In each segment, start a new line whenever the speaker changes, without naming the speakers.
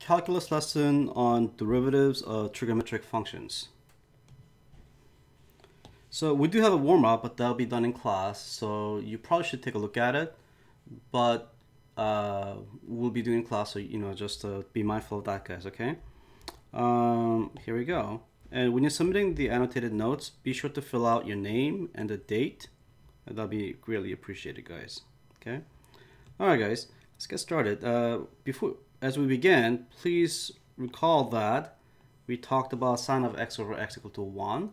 calculus lesson on derivatives of trigonometric functions. So we do have a warm-up, but that'll be done in class, so you probably should take a look at it, but we'll be doing class, so just be mindful of that, guys. Okay, here we go. And when you're submitting the annotated notes, be sure to fill out your name and the date, and that'll be greatly appreciated, guys. Okay, all right, guys, let's get started. As we begin, please recall that we talked about sine of x over x equal to 1,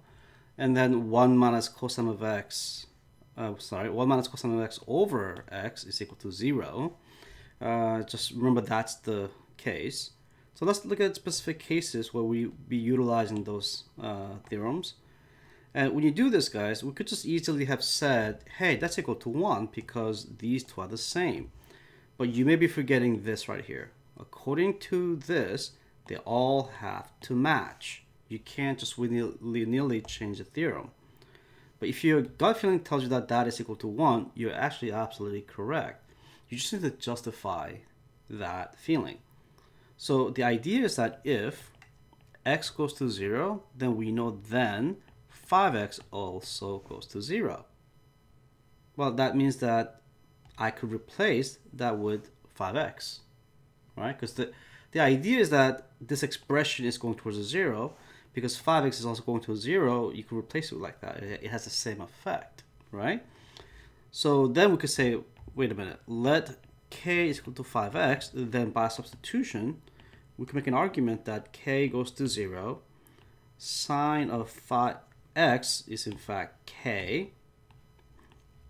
and then 1 minus cosine of x, 1 minus cosine of x over x is equal to 0. Just remember that's the case. So let's look at specific cases where we be utilizing those theorems. And when you do this, guys, we could just easily have said, hey, that's equal to 1 because these two are the same. But you may be forgetting this right here. According to this, they all have to match. You can't just willy-nilly change the theorem. But if your gut feeling tells you that that is equal to 1, you're actually absolutely correct. You just need to justify that feeling. So the idea is that if x goes to 0, then we know then 5x also goes to 0. Well, that means that I could replace that with 5x, right? Because the idea is that this expression is going towards a 0. Because 5x is also going to a 0, you can replace it like that. It has the same effect, right? So then we could say, wait a minute, let k is equal to 5x, then by substitution, we can make an argument that k goes to 0. Sine of 5x is in fact k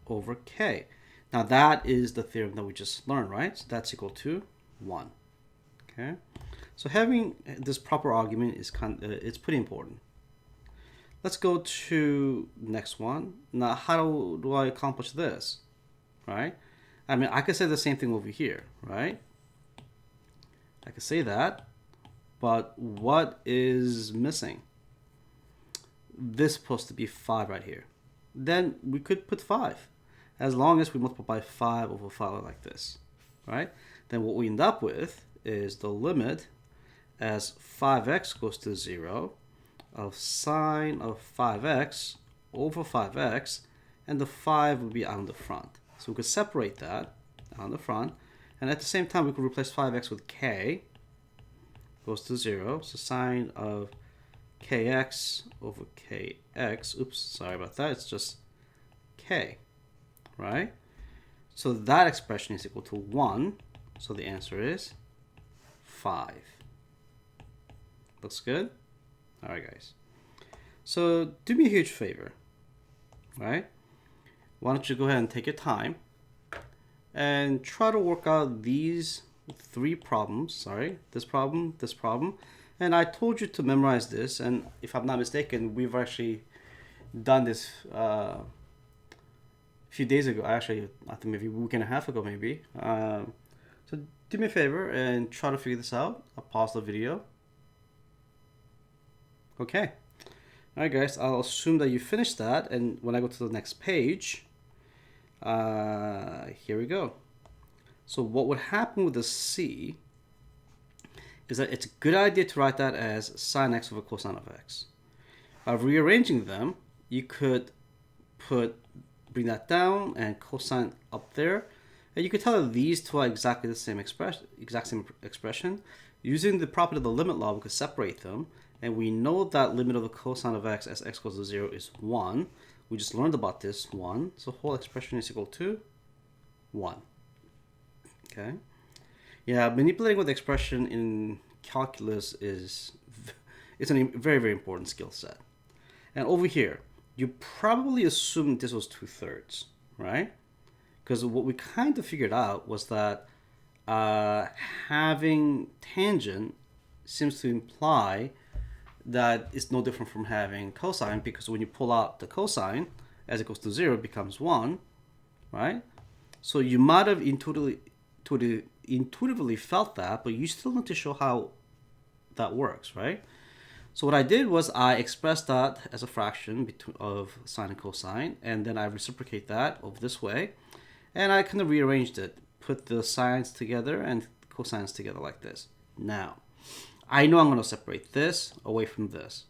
over k. Now that is the theorem that we just learned, right? So that's equal to 1, okay? So having this proper argument is it's pretty important. Let's go to the next one. Now, how do I accomplish this, right? I mean, I could say the same thing over here, right? I could say that, but what is missing? This is supposed to be 5 right here. Then we could put 5, as long as we multiply 5 over 5 like this, right? Then what we end up with is the limit as 5x goes to 0 of sine of 5x over 5x, and the 5 will be on the front. So we could separate that on the front, and at the same time we could replace 5x with k goes to 0. So sine of kx over kx, oops, sorry about that, it's just k, right? So that expression is equal to 1, so the answer is 5. Looks good? All right, guys. So do me a huge favor, right? Why don't you go ahead and take your time and try to work out these 3 problems. Sorry, this problem, and I told you to memorize this, and if I'm not mistaken, we've actually done this a few days ago. Actually, I think maybe a week and a half ago, maybe. So do me a favor and try to figure this out. I'll pause the video. Okay. All right, guys, I'll assume that you finished that, and when I go to the next page, here we go. So what would happen with the C is that it's a good idea to write that as sine x over cosine of x. By rearranging them, you could bring that down and cosine up there, and you could tell that these two are exactly the same expression. Using the property of the limit law, we could separate them, and we know that limit of the cosine of x as x goes to 0 is 1. We just learned about this 1, so whole expression is equal to 1. Okay. Yeah, manipulating with expression in calculus is a very, very important skill set. And over here, you probably assumed this was 2/3, right? Because what we kind of figured out was that having tangent seems to imply that it's no different from having cosine, because when you pull out the cosine, as it goes to 0, it becomes 1, right? So you might have intuitively felt that, but you still need to show how that works, right? So what I did was I expressed that as a fraction of sine and cosine, and then I reciprocate that over this way, and I kind of rearranged it, put the sines together and cosines together like this. Now, I know I'm going to separate this away from this.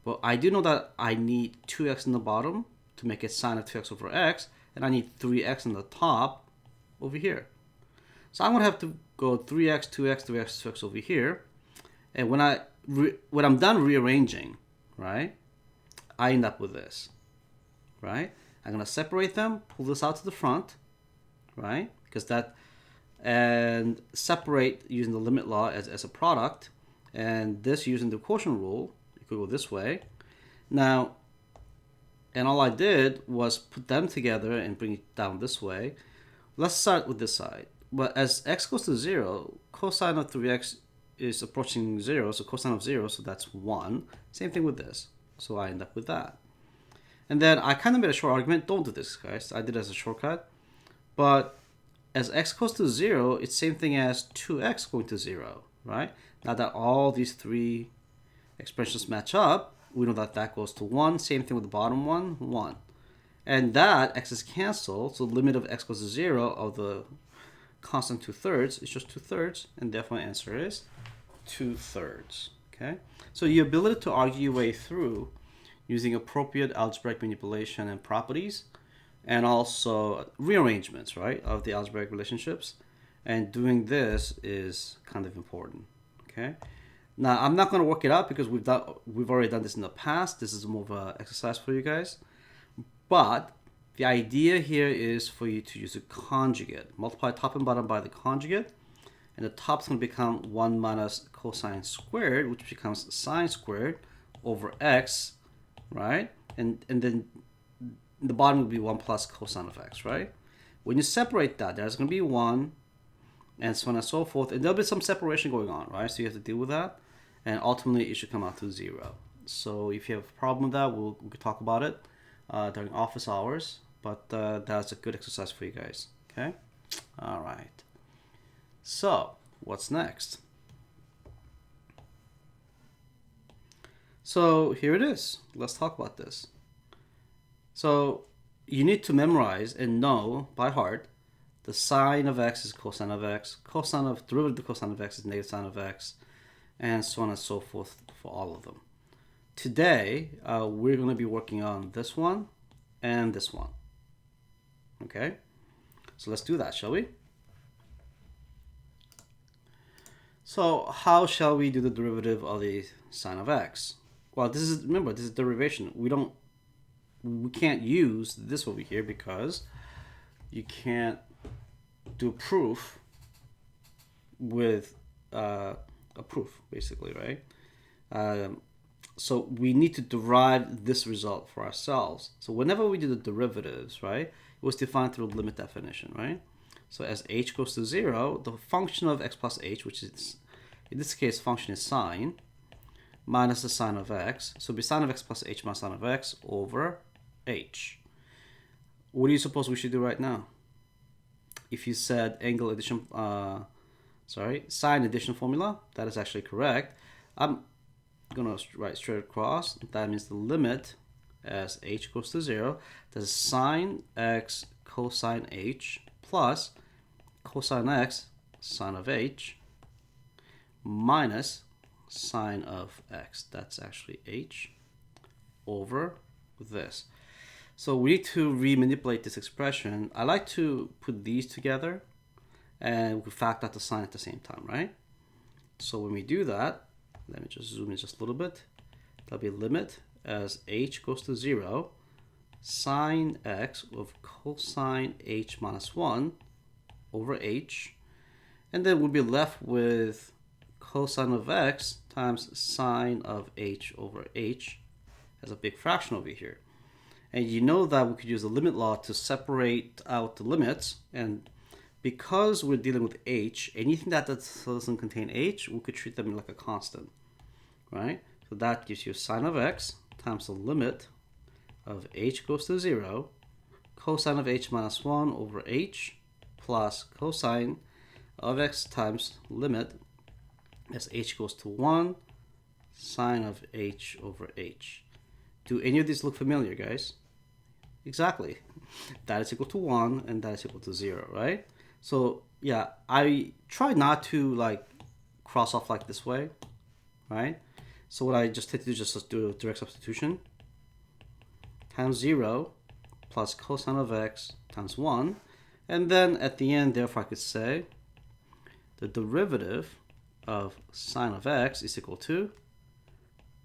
But I do know that I need 2x in the bottom to make it sine of 2x over x, and I need 3x in the top over here. So I'm going to have to go 3x, 2x, 3x, 2x over here. And when I'm done rearranging, right, I end up with this, right? I'm going to separate them, pull this out to the front, right? Because that, and separate using the limit law as a product, and this using the quotient rule, you could go this way. Now, and all I did was put them together and bring it down this way. Let's start with this side. But as x goes to 0, cosine of 3x is approaching 0, so cosine of 0, so that's 1. Same thing with this. So I end up with that. And then I kind of made a short argument. Don't do this, guys. I did it as a shortcut. But as x goes to 0, it's same thing as 2x going to 0, right? Now that all these three expressions match up, we know that that goes to 1. Same thing with the bottom one, 1. And that x is canceled, so the limit of x goes to 0 of the constant 2/3 is just 2/3, and therefore my answer is 2/3. Okay? So your ability to argue your way through using appropriate algebraic manipulation and properties, and also rearrangements, right, of the algebraic relationships, and doing this is kind of important. Okay? Now I'm not going to work it out because we've already done this in the past. This is more of an exercise for you guys. But the idea here is for you to use a conjugate. Multiply top and bottom by the conjugate, and the top is going to become 1 minus cosine squared, which becomes sine squared over x, right? And then the bottom will be 1 plus cosine of x, right? When you separate that, there's going to be 1, and so on and so forth, and there'll be some separation going on, right? So you have to deal with that, and ultimately it should come out to 0. So if you have a problem with that, we could talk about it during office hours, but that's a good exercise for you guys. Okay? All right. So what's next? So here it is. Let's talk about this. So you need to memorize and know by heart the sine of x is cosine of x, cosine of derivative of cosine of x is negative sine of x, and so on and so forth for all of them. Today, we're going to be working on this one and this one. Okay? So let's do that, shall we? So how shall we do the derivative of the sine of x? Well, remember, this is derivation. We can't use this over here because you can't do proof with a proof, basically, right? So we need to derive this result for ourselves. So whenever we do the derivatives, right, it was defined through a limit definition, right? So as h goes to 0, the function of x plus h, which is, in this case, function is sine, minus the sine of x. So it'll be sine of x plus h minus sine of x over h. What do you suppose we should do right now? If you said angle addition, sine addition formula, that is actually correct. I'm going to write straight across. That means the limit as h goes to 0, that's sine x cosine h plus cosine x sine of h minus sine of x. That's actually h over this. So we need to remanipulate this expression. I like to put these together and we factor out the sine at the same time, right? So when we do that, let me just zoom in just a little bit. That'll be limit as h goes to 0, sine x of cosine h minus 1 over h. And then we'll be left with cosine of x times sine of h over h as a big fraction over here. And you know that we could use the limit law to separate out the limits. And because we're dealing with h, anything that doesn't contain h, we could treat them like a constant, right? So that gives you sine of x times the limit of h goes to 0, cosine of h minus 1 over h plus cosine of x times limit as h goes to 1, sine of h over h. Do any of these look familiar, guys? Exactly. That is equal to 1 and that is equal to 0, right? So yeah, I try not to like cross off like this way, right? So what I just did is just do a direct substitution. Times 0 plus cosine of x times 1. And then at the end, therefore, I could say the derivative of sine of x is equal to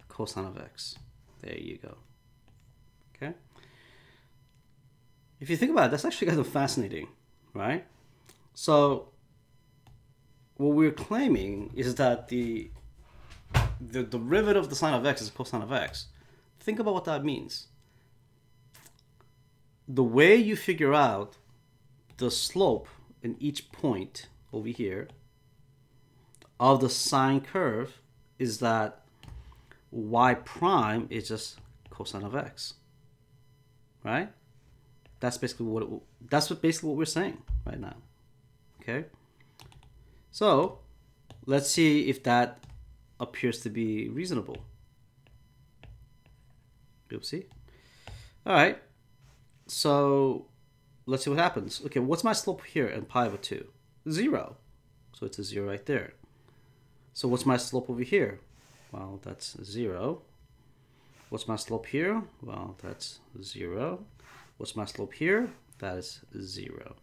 cosine of x. There you go. Okay. If you think about it, that's actually kind of fascinating, right? So what we're claiming is that the derivative of the sine of x is cosine of x. Think about what that means. The way you figure out the slope in each point over here of the sine curve is that y prime is just cosine of x, right? That's basically what we're saying right now. Okay. So let's see if that appears to be reasonable. Oopsie. All right. So let's see what happens. Okay, what's my slope here in pi over 2? 0. So it's a 0 right there. So what's my slope over here? Well, that's 0. What's my slope here? Well, that's 0. What's my slope here? That is 0.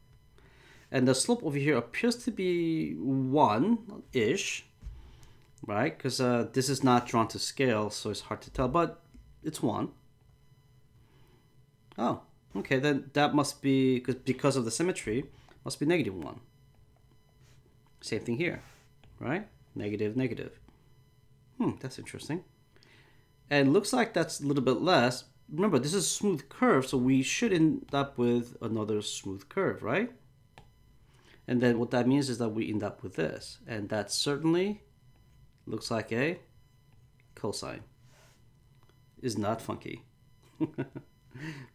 And the slope over here appears to be 1-ish, right? Because this is not drawn to scale, so it's hard to tell, but it's 1. Oh, okay, then that must be, because of the symmetry, must be -1. Same thing here, right? Negative, negative. That's interesting. And looks like that's a little bit less. Remember, this is a smooth curve, so we should end up with another smooth curve, right? And then what that means is that we end up with this. And that certainly looks like a cosine. Is not funky.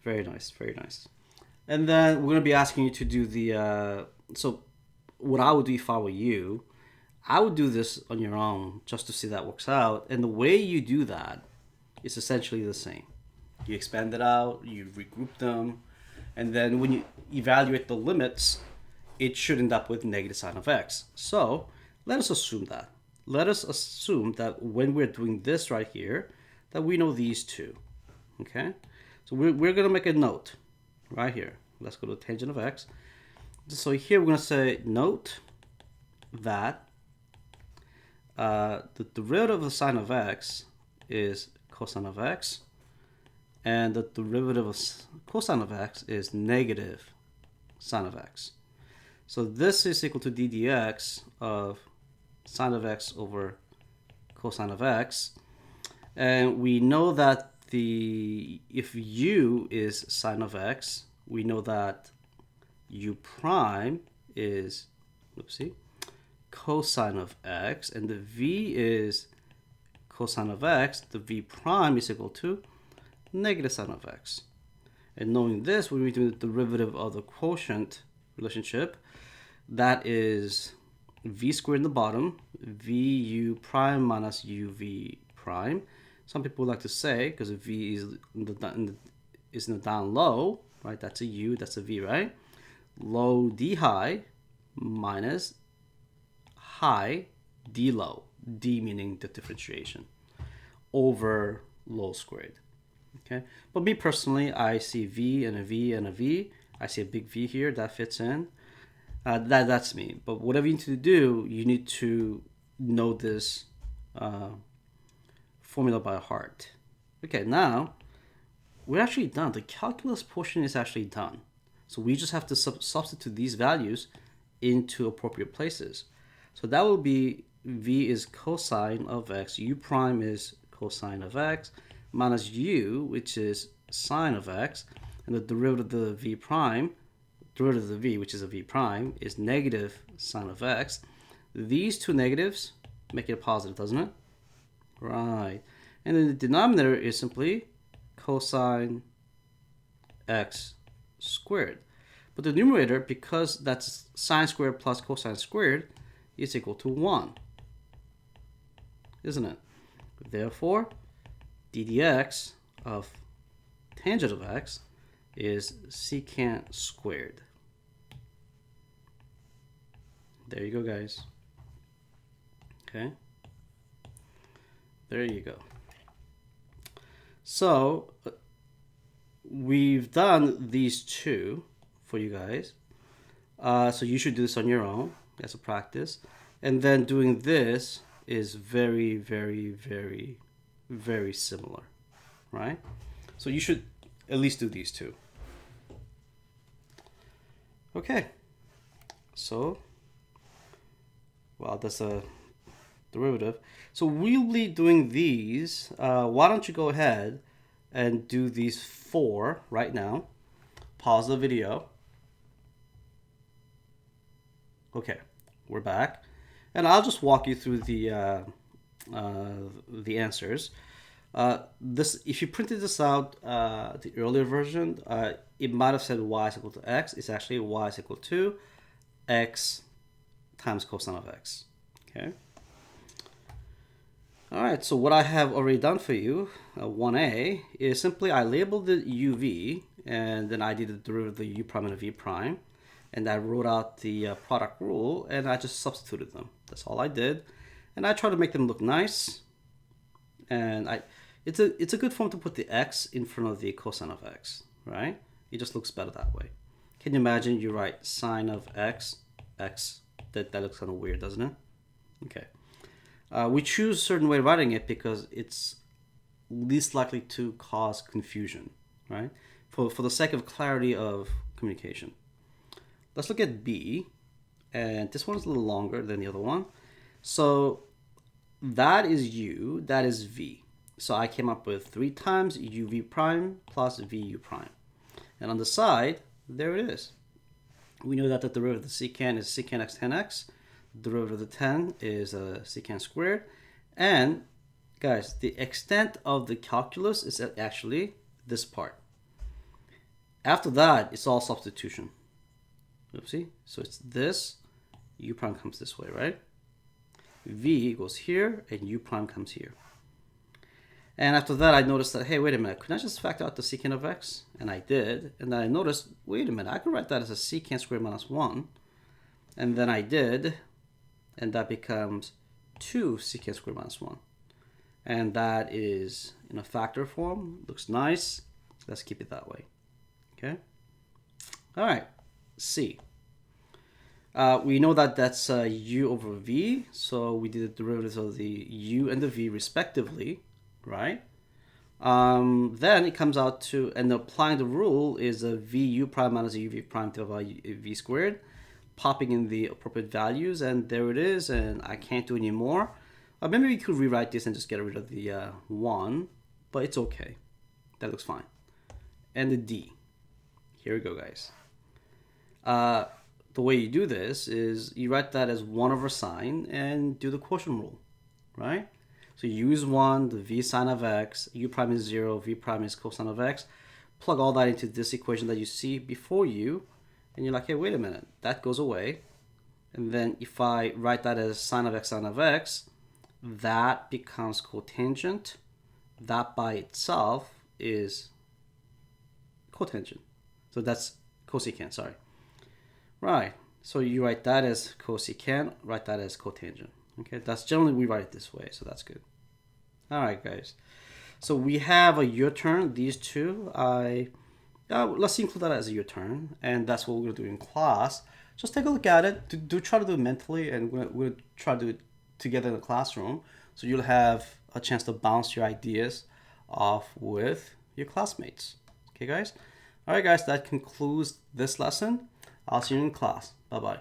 Very nice, very nice. And then we're going to be asking you to do the... so what I would do if I were you, I would do this on your own just to see that works out. And the way you do that is essentially the same. You expand it out, you regroup them, and then when you evaluate the limits, it should end up with negative sine of x. So let us assume that. Let us assume that when we're doing this right here, that we know these two. Okay? So we're going to make a note right here. Let's go to tangent of x. So here we're going to say note that the derivative of the sine of x is cosine of x, and the derivative of cosine of x is negative sine of x. So this is equal to d dx of sine of x over cosine of x. And we know that if u is sine of x, we know that u prime is, cosine of x, and the v is cosine of x. The v prime is equal to negative sine of x. And knowing this, when we do the derivative of the quotient relationship, that is v squared in the bottom, vu prime minus uv prime. Some people like to say, because v is in the down low, right? That's a u, that's a v, right? Low d high minus high d low, d meaning the differentiation, over low squared. Okay, but me personally, I see v and a v and a v. I see a big V here that fits in. That's me. But whatever you need to do, you need to know this formula by heart. Okay, now we're actually done. The calculus portion is actually done. So we just have to substitute these values into appropriate places. So that will be v is cosine of x, u prime is cosine of x, minus u, which is sine of x, and the derivative of the v prime, derivative of the v, which is a v prime, is negative sine of x. These two negatives make it a positive, doesn't it? Right. And then the denominator is simply cosine x squared. But the numerator, because that's sine squared plus cosine squared, is equal to 1. Isn't it? Therefore, d dx of tangent of x is secant squared. There you go, guys. Okay, there you go. So we've done these two for you guys. So you should do this on your own as a practice. And then doing this is very, very, very, very similar, right? So you should at least do these two. Okay. So, well, that's a derivative. So we'll be doing these. Why don't you go ahead and do these 4 right now. Pause the video. Okay, we're back. And I'll just walk you through the answers. If you printed this out, the earlier version, it might have said y is equal to x. It's actually y is equal to x times cosine of x. Okay. All right, so what I have already done for you, 1a, is simply I labeled the uv, and then I did the derivative of the u prime and the v prime, and I wrote out the product rule, and I just substituted them. That's all I did, and I tried to make them look nice, and it's a good form to put the x in front of the cosine of x, right? It just looks better that way. Can you imagine you write sine of x, that looks kind of weird, doesn't it? Okay. We choose a certain way of writing it because it's least likely to cause confusion, right? For the sake of clarity of communication. Let's look at B, and this one's a little longer than the other one. So that is U, that is V. So I came up with 3 times UV prime plus VU prime. And on the side, there it is. We know that the derivative of the secant is secant x tan x. The derivative of the tan is secant squared. And guys, the extent of the calculus is actually this part. After that, it's all substitution. Oopsie. So it's this. U prime comes this way, right? V goes here, and U prime comes here. And after that, I noticed that, hey, wait a minute, couldn't I just factor out the secant of x? And I did. And then I noticed, wait a minute, I could write that as a secant squared minus 1. And then I did. And that becomes 2 secant squared minus 1. And that is in a factor form. Looks nice. Let's keep it that way. Okay? All right. C. We know that that's u over v. So we did the derivatives of the u and the v respectively. Right? Then it comes out to, and applying the rule is a vu prime minus a uv prime divided by v squared, popping in the appropriate values, and there it is, and I can't do any more. Maybe we could rewrite this and just get rid of the 1, but it's okay. That looks fine. And the D. Here we go, guys. The way you do this is you write that as 1 over sine and do the quotient rule, right? So you use 1, the v sine of x, u prime is 0, v prime is cosine of x. Plug all that into this equation that you see before you, and you're like, hey, wait a minute, that goes away. And then if I write that as sine of x, that becomes cotangent. That by itself is cotangent. So that's cosecant, sorry. Right, so you write that as cosecant, write that as cotangent. Okay, that's generally we write it this way, so that's good. All right, guys. So we have a your turn, these two. Let's include that as a your turn, and that's what we're going to do in class. Just take a look at it. Try to do it mentally, and we'll try to do it together in the classroom, so you'll have a chance to bounce your ideas off with your classmates. Okay, guys? All right, guys, that concludes this lesson. I'll see you in class. Bye-bye.